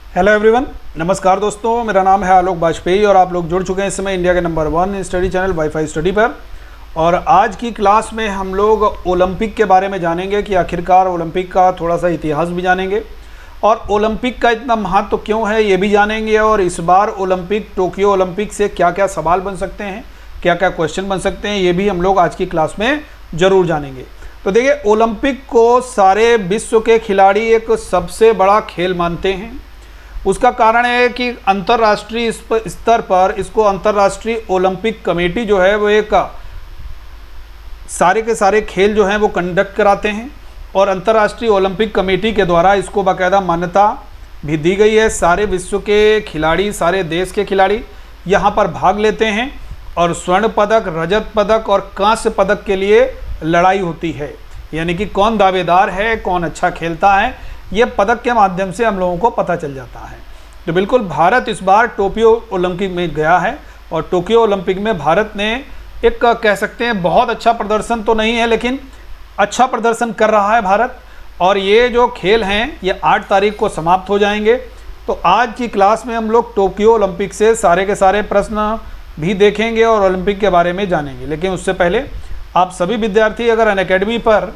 Hello everyone, नमस्कार दोस्तों। मेरा नाम है आलोक वाजपेयी और आप लोग जुड़ चुके हैं इस समय इंडिया के number 1 study channel wifi study पर। और आज की क्लास में हम लोग ओलंपिक के बारे में जानेंगे कि आखिरकार ओलंपिक का थोड़ा सा इतिहास भी जानेंगे और ओलंपिक का इतना महत्व क्यों है ये भी जानेंगे। और इस बार ओलंपिक, टोक्यो ओलंपिक से क्या क्या सवाल बन सकते हैं, क्या क्या क्वेश्चन बन सकते हैं, ये भी हम लोग आज की क्लास में ज़रूर जानेंगे। तो देखिए, ओलंपिक को सारे विश्व के खिलाड़ी एक सबसे बड़ा खेल मानते हैं। उसका कारण है कि अंतर्राष्ट्रीय स्तर पर इसको अंतर्राष्ट्रीय ओलंपिक कमेटी जो है वो एक सारे के सारे खेल जो हैं वो कंडक्ट कराते हैं और अंतर्राष्ट्रीय ओलंपिक कमेटी के द्वारा इसको बाकायदा मान्यता भी दी गई है। सारे विश्व के खिलाड़ी, सारे देश के खिलाड़ी यहाँ पर भाग लेते हैं और स्वर्ण पदक, रजत पदक और कांस्य पदक के लिए लड़ाई होती है। यानी कि कौन दावेदार है, कौन अच्छा खेलता है, ये पदक के माध्यम से हम लोगों को पता चल जाता है। तो बिल्कुल भारत इस बार टोक्यो ओलंपिक में गया है और टोक्यो ओलंपिक में भारत ने एक कह सकते हैं बहुत अच्छा प्रदर्शन तो नहीं है, लेकिन अच्छा प्रदर्शन कर रहा है भारत। और ये जो खेल हैं ये 8 तारीख को समाप्त हो जाएंगे। तो आज की क्लास में हम लोग टोक्यो ओलंपिक से सारे के सारे प्रश्न भी देखेंगे और ओलंपिक के बारे में जानेंगे। लेकिन उससे पहले आप सभी विद्यार्थी अगर अनअकैडमी पर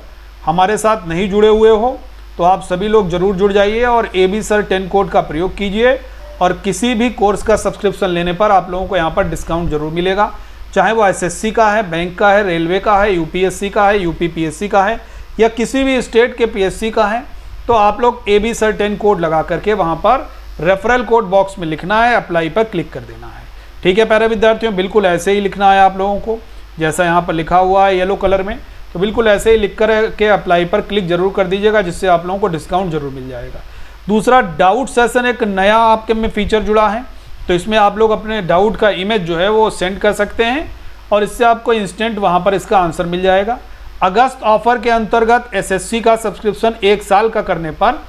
हमारे साथ नहीं जुड़े हुए हो तो आप सभी लोग ज़रूर जुड़ जाइए और AB सर 10 कोड का प्रयोग कीजिए। और किसी भी कोर्स का सब्सक्रिप्शन लेने पर आप लोगों को यहाँ पर डिस्काउंट जरूर मिलेगा, चाहे वो SSC का है, बैंक का है, रेलवे का है, UPSC का है, UPPSC का है या किसी भी स्टेट के PSC का है। तो आप लोग AB सर 10 कोड लगा करके वहाँ पर रेफरल कोड बॉक्स में लिखना है, अप्लाई पर क्लिक कर देना है। ठीक है प्यारे विद्यार्थियों, बिल्कुल ऐसे ही लिखना है आप लोगों को जैसा यहाँ पर लिखा हुआ है येलो कलर में। तो बिल्कुल ऐसे ही लिख कर के अप्लाई पर क्लिक जरूर कर दीजिएगा, जिससे आप लोगों को डिस्काउंट जरूर मिल जाएगा। दूसरा, डाउट सेशन एक नया आपके में फीचर जुड़ा है। तो इसमें आप लोग अपने डाउट का इमेज जो है वो सेंड कर सकते हैं और इससे आपको इंस्टेंट वहाँ पर इसका आंसर मिल जाएगा। अगस्त ऑफर के अंतर्गत SSC का सब्सक्रिप्शन 1 साल का करने पर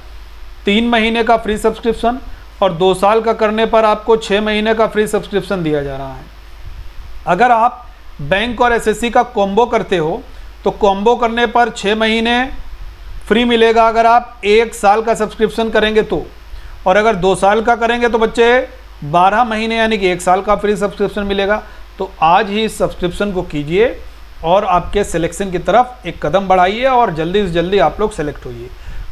3 महीने का फ्री सब्सक्रिप्शन और 2 साल का करने पर आपको 6 महीने का फ्री सब्सक्रिप्शन दिया जा रहा है। अगर आप बैंक और SSC का कॉम्बो करते हो तो कॉम्बो करने पर 6 महीने फ्री मिलेगा अगर आप 1 साल का सब्सक्रिप्शन करेंगे तो। और अगर 2 साल का करेंगे तो बच्चे 12 महीने यानी कि 1 साल का फ्री सब्सक्रिप्शन मिलेगा। तो आज ही इस सब्सक्रिप्शन को कीजिए और आपके सिलेक्शन की तरफ एक कदम बढ़ाइए और जल्दी से जल्दी आप लोग सेलेक्ट होइए।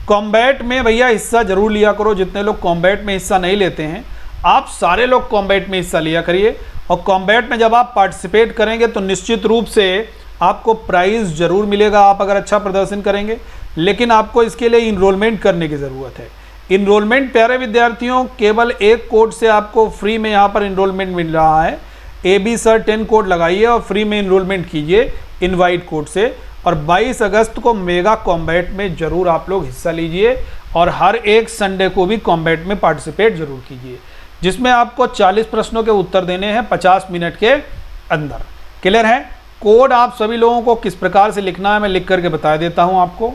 कॉम्बैट में भैया हिस्सा जरूर लिया करो। जितने लोग कॉम्बैट में हिस्सा नहीं लेते हैं, आप सारे लोग कॉम्बैट में हिस्सा लिया करिए। और कॉम्बैट में जब आप पार्टिसिपेट करेंगे तो निश्चित रूप से आपको प्राइज़ जरूर मिलेगा आप अगर अच्छा प्रदर्शन करेंगे। लेकिन आपको इसके लिए इनरोलमेंट करने की ज़रूरत है। इनरोलमेंट प्यारे विद्यार्थियों, केवल एक कोड से आपको फ्री में यहाँ पर इनरोलमेंट मिल रहा है। AB सर 10 कोड लगाइए और फ्री में इनरोलमेंट कीजिए इनवाइट कोड से। और 22 अगस्त को मेगा कॉम्बैट में ज़रूर आप लोग हिस्सा लीजिए और हर एक संडे को भी कॉम्बैट में पार्टिसिपेट ज़रूर कीजिए, जिसमें आपको 40 प्रश्नों के उत्तर देने हैं 50 मिनट के अंदर। क्लियर है? कोड आप सभी लोगों को किस प्रकार से लिखना है मैं लिख करके बता देता हूं आपको।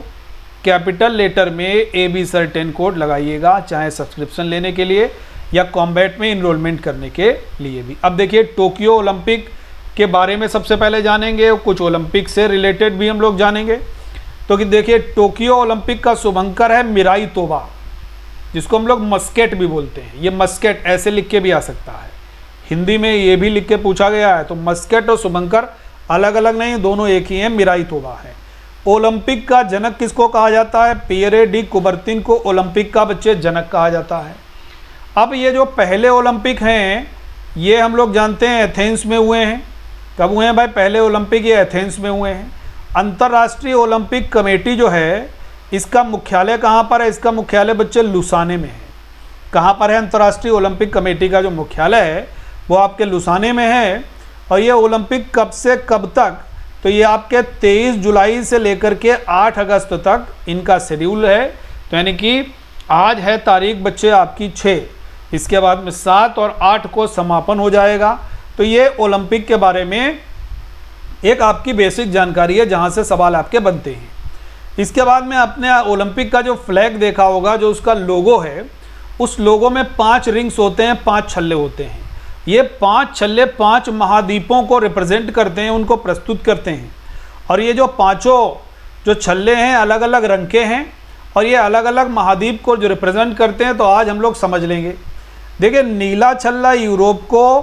कैपिटल लेटर में AB सर 10 कोड लगाइएगा, चाहे सब्सक्रिप्शन लेने के लिए या कॉम्बैट में इनरोलमेंट करने के लिए भी। अब देखिए, टोक्यो ओलंपिक के बारे में सबसे पहले जानेंगे, कुछ ओलंपिक से रिलेटेड भी हम लोग जानेंगे। तो कि देखिए, टोक्यो ओलंपिक का शुभंकर है मिराई तोबा, जिसको हम लोग मस्केट भी बोलते हैं। ये मस्केट ऐसे लिख के भी आ सकता है, हिंदी में ये भी लिख के पूछा गया है। तो मस्केट और शुभंकर अलग अलग नहीं, दोनों एक ही हैं, मिराई तोबा है। ओलंपिक का जनक किसको कहा जाता है? पियरे डी कुबर्तिन को ओलंपिक का बच्चे जनक कहा जाता है। अब ये जो पहले ओलंपिक हैं ये हम लोग जानते हैं एथेंस में हुए हैं। कब हुए हैं भाई पहले ओलंपिक? ये एथेंस में हुए हैं। अंतर्राष्ट्रीय ओलंपिक कमेटी जो है इसका मुख्यालय कहाँ पर है? इसका मुख्यालय बच्चे लुसाने में है। कहाँ पर है अंतर्राष्ट्रीय ओलंपिक कमेटी का जो मुख्यालय है वो आपके लुसाने में है। और ये ओलंपिक कब से कब तक? तो ये आपके 23 जुलाई से लेकर के 8 अगस्त तक इनका शेड्यूल है। तो यानी कि आज है तारीख बच्चे आपकी 6, इसके बाद में 7 और 8 को समापन हो जाएगा। तो ये ओलंपिक के बारे में एक आपकी बेसिक जानकारी है जहाँ से सवाल आपके बनते हैं। इसके बाद में आपने ओलंपिक का जो फ्लैग देखा होगा, जो उसका लोगो है, उस लोगो में 5 रिंग्स होते हैं, 5 छल्ले होते हैं। ये 5 छल्ले 5 महाद्वीपों को रिप्रेजेंट करते हैं, उनको प्रस्तुत करते हैं। और ये जो पांचों जो छल्ले हैं अलग अलग रंग के हैं और ये अलग अलग महाद्वीप को जो रिप्रेजेंट करते हैं, तो आज हम लोग समझ लेंगे। देखिए, नीला छल्ला यूरोप को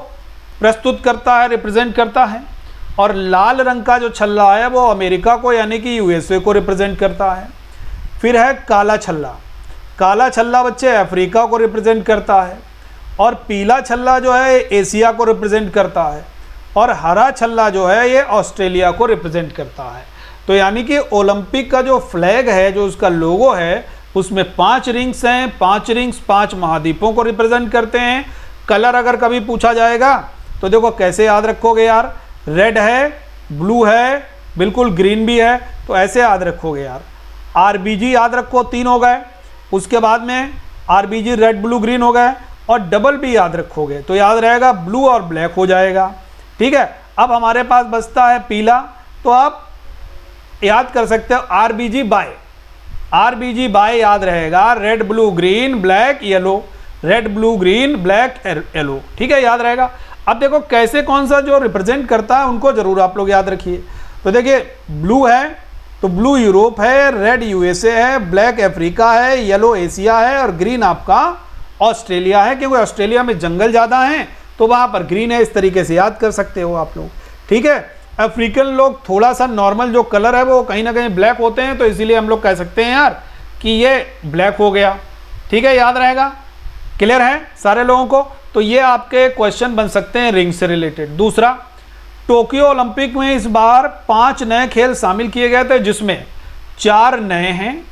प्रस्तुत करता है, रिप्रेजेंट करता है, और लाल रंग का जो छल्ला है वो अमेरिका को यानी कि यूएसए को रिप्रेजेंट करता है। फिर है काला छल्ला। काला छल्ला बच्चे अफ्रीका को रिप्रेजेंट करता है, और पीला छल्ला जो है एशिया को रिप्रेजेंट करता है, और हरा छल्ला जो है ये ऑस्ट्रेलिया को रिप्रेजेंट करता है। तो यानी कि ओलंपिक का जो फ्लैग है, जो उसका लोगो है, उसमें 5 रिंग्स हैं। 5 रिंग्स 5 महाद्वीपों को रिप्रेजेंट करते हैं। कलर अगर कभी पूछा जाएगा तो देखो कैसे याद रखोगे यार, रेड है, ब्लू है, बिल्कुल ग्रीन भी है, तो ऐसे याद रखोगे यार। आरबीजी याद रखो, 3 हो गए। उसके बाद में आरबीजी रेड ब्लू ग्रीन हो गए, और डबल भी याद रखोगे तो याद रहेगा ब्लू और ब्लैक हो जाएगा। ठीक है, अब हमारे पास बचता है पीला, तो आप याद कर सकते हो आरबीजी बाय। आरबीजी बाय याद रहेगा, red blue green black yellow, red blue green black yellow. ठीक है, याद रहेगा। अब देखो कैसे कौन सा जो रिप्रेजेंट करता है उनको जरूर आप लोग याद रखिए। तो देखिए, ब्लू है तो ब्लू यूरोप है, रेड यूएसए है, ब्लैक अफ्रीका है, येलो एशिया है, और ग्रीन आपका ऑस्ट्रेलिया है, क्योंकि ऑस्ट्रेलिया में जंगल ज़्यादा हैं तो वहाँ पर ग्रीन है। इस तरीके से याद कर सकते हो आप लोग। ठीक है, अफ्रीकन लोग थोड़ा सा नॉर्मल जो कलर है वो कहीं ना कहीं ब्लैक होते हैं, तो इसीलिए हम लोग कह सकते हैं यार कि ये ब्लैक हो गया। ठीक है, याद रहेगा। क्लियर है सारे लोगों को? तो ये आपके क्वेश्चन बन सकते हैं रिंग से रिलेटेड। दूसरा, टोक्यो ओलंपिक में इस बार 5 नए खेल शामिल किए गए थे, जिसमें 4 नए हैं,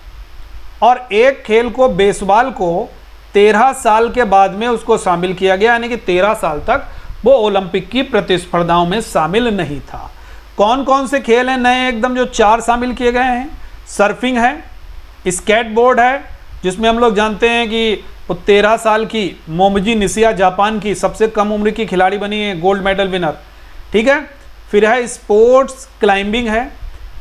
और एक खेल को बेसबॉल को 13 साल के बाद में उसको शामिल किया गया, यानी कि 13 साल तक वो ओलंपिक की प्रतिस्पर्धाओं में शामिल नहीं था। कौन कौन से खेल हैं नए एकदम जो 4 शामिल किए गए हैं? सर्फिंग है, स्केटबोर्ड है, जिसमें हम लोग जानते हैं कि वो 13 साल की मोमिजी निशिया जापान की सबसे कम उम्र की खिलाड़ी बनी है, गोल्ड मेडल विनर। ठीक है, फिर है स्पोर्ट्स क्लाइंबिंग है,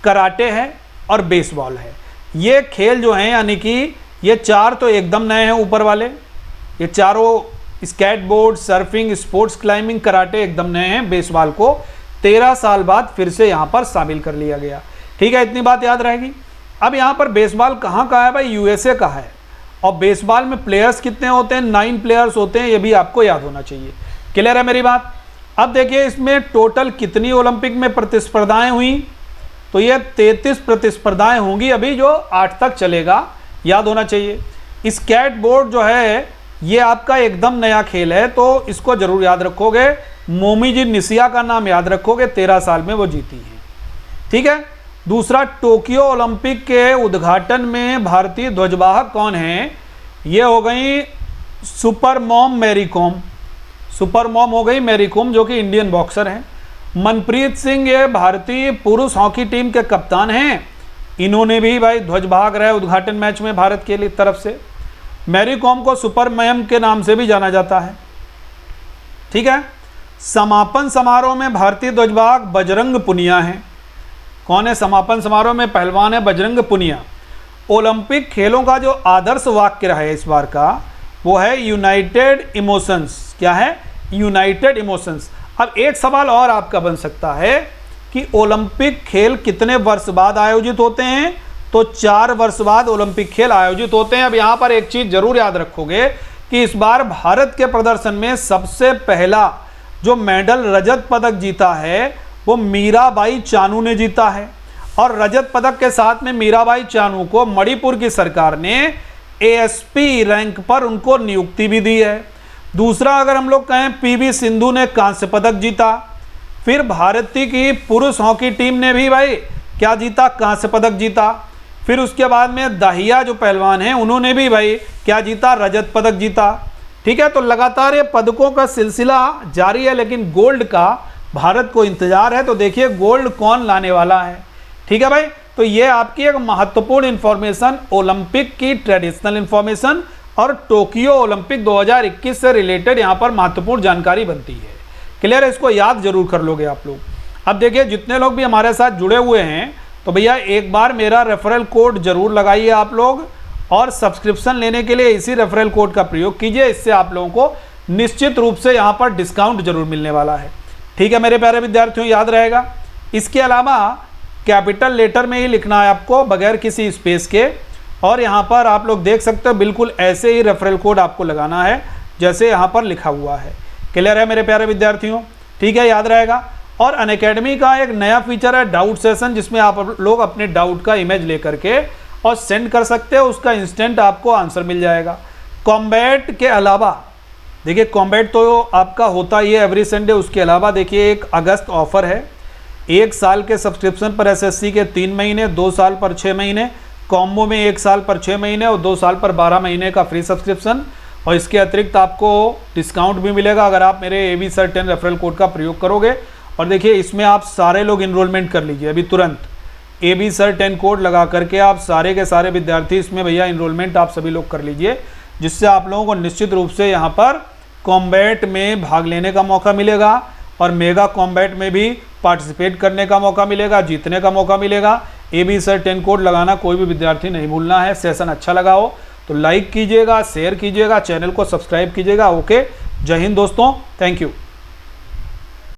कराटे है, और बेसबॉल है। ये खेल जो हैं यानी कि ये 4 तो एकदम नए हैं ऊपर वाले, ये चारों skateboard, surfing, sports climbing, karate एकदम नए हैं। बेसबॉल को 13 साल बाद फिर से यहाँ पर शामिल कर लिया गया। ठीक है, इतनी बात याद रहेगी। अब यहाँ पर बेसबॉल कहाँ का है भाई? यूएसए का है। और बेसबॉल में प्लेयर्स कितने होते हैं? 9 प्लेयर्स होते हैं, ये भी आपको याद होना चाहिए। क्लियर है मेरी बात? अब देखिए इसमें टोटल कितनी ओलंपिक में प्रतिस्पर्धाएं हुई, तो ये 33 प्रतिस्पर्धाएं होंगी अभी, जो 8 तक चलेगा, याद होना चाहिए। स्केटबोर्ड जो है ये आपका एकदम नया खेल है, तो इसको जरूर याद रखोगे। मोमिजी निशिया का नाम याद रखोगे, 13 साल में वो जीती है। ठीक है, दूसरा, टोक्यो ओलंपिक के उद्घाटन में भारतीय ध्वजवाहक कौन है? ये हो गई super mom Mary Kom. Super mom हो गई मैरी कॉम, जो कि इंडियन बॉक्सर हैं। मनप्रीत सिंह ये भारतीय पुरुष हॉकी टीम के कप्तान हैं, इन्होंने भी भाई ध्वजवाहक रहे उद्घाटन मैच में भारत के लिए तरफ से। मैरी कॉम को सुपर मैम के नाम से भी जाना जाता है। ठीक है, समापन समारोह में भारतीय ध्वजवाहक बजरंग पुनिया हैं। कौन है समापन समारोह में? पहलवान है बजरंग पुनिया। ओलंपिक खेलों का जो आदर्श वाक्य रहा है इस बार का, वो है यूनाइटेड इमोशंस। क्या है? United emotions. अब एक सवाल और आपका बन सकता है कि ओलंपिक खेल कितने वर्ष बाद आयोजित होते हैं? तो 4 वर्ष बाद ओलंपिक खेल आयोजित होते हैं। अब यहाँ पर एक चीज़ जरूर याद रखोगे कि इस बार भारत के प्रदर्शन में सबसे पहला जो मेडल रजत पदक जीता है वो मीराबाई चानू ने जीता है, और रजत पदक के साथ में मीराबाई चानू को मणिपुर की सरकार ने एएसपी रैंक पर उनको नियुक्ति भी दी है। दूसरा, अगर हम लोग कहें, पीवी सिंधु ने कांस्य पदक जीता। फिर भारतीय की पुरुष हॉकी टीम ने भी भाई क्या जीता? कांस्य पदक जीता। फिर उसके बाद में दाहिया जो पहलवान हैं उन्होंने भी भाई क्या जीता? रजत पदक जीता। ठीक है, तो लगातार ये पदकों का सिलसिला जारी है, लेकिन गोल्ड का भारत को इंतजार है। तो देखिए गोल्ड कौन लाने वाला है। ठीक है भाई, तो ये आपकी एक महत्वपूर्ण इंफॉर्मेशन, ओलंपिक की ट्रेडिशनल इंफॉर्मेशन और टोक्यो ओलंपिक 2021 से रिलेटेड यहाँ पर महत्वपूर्ण जानकारी बनती है। क्लियर है? इसको याद जरूर कर लोगे आप लोग। अब देखिए जितने लोग भी हमारे साथ जुड़े हुए हैं, तो भैया एक बार मेरा रेफरल कोड जरूर लगाइए आप लोग, और सब्सक्रिप्शन लेने के लिए इसी रेफरल कोड का प्रयोग कीजिए। इससे आप लोगों को निश्चित रूप से यहाँ पर डिस्काउंट जरूर मिलने वाला है। ठीक है मेरे प्यारे विद्यार्थियों, याद रहेगा। इसके अलावा कैपिटल लेटर में ही लिखना है आपको, बगैर किसी स्पेस के। और यहाँ पर आप लोग देख सकते हो बिल्कुल ऐसे ही रेफरल कोड आपको लगाना है जैसे यहाँ पर लिखा हुआ है। क्लियर है मेरे प्यारे विद्यार्थियों? ठीक है, याद रहेगा। और अनअकैडमी का एक नया फीचर है डाउट सेशन, जिसमें आप लोग अपने डाउट का इमेज लेकर के और सेंड कर सकते हो, उसका इंस्टेंट आपको आंसर मिल जाएगा। कॉम्बैट के अलावा देखिए, कॉम्बैट तो आपका होता ही है एवरी संडे, उसके अलावा देखिए एक अगस्त ऑफर है। 1 साल के सब्सक्रिप्शन पर एसएससी के 3 महीने, 2 साल पर 6 महीने, कॉम्बो में 1 साल पर 6 महीने और 2 साल पर 12 महीने का फ्री सब्सक्रिप्शन। और इसके अतिरिक्त आपको डिस्काउंट भी मिलेगा अगर आप मेरे AB Sir 10 रेफरल कोड का प्रयोग करोगे। और देखिए इसमें आप सारे लोग इनरोलमेंट कर लीजिए अभी तुरंत। AB Sir 10 कोड लगा करके आप सारे के सारे विद्यार्थी इसमें भैया इनरोलमेंट आप सभी लोग कर लीजिए, जिससे आप लोगों को निश्चित रूप से यहाँ पर कॉम्बैट में भाग लेने का मौका मिलेगा और मेगा कॉम्बैट में भी पार्टिसिपेट करने का मौका मिलेगा, जीतने का मौका मिलेगा। AB Sir 10 कोड लगाना कोई भी विद्यार्थी नहीं भूलना है। सेशन अच्छा लगा हो तो लाइक कीजिएगा, शेयर कीजिएगा, चैनल को सब्सक्राइब कीजिएगा। ओके, जय हिंद दोस्तों, थैंक यू।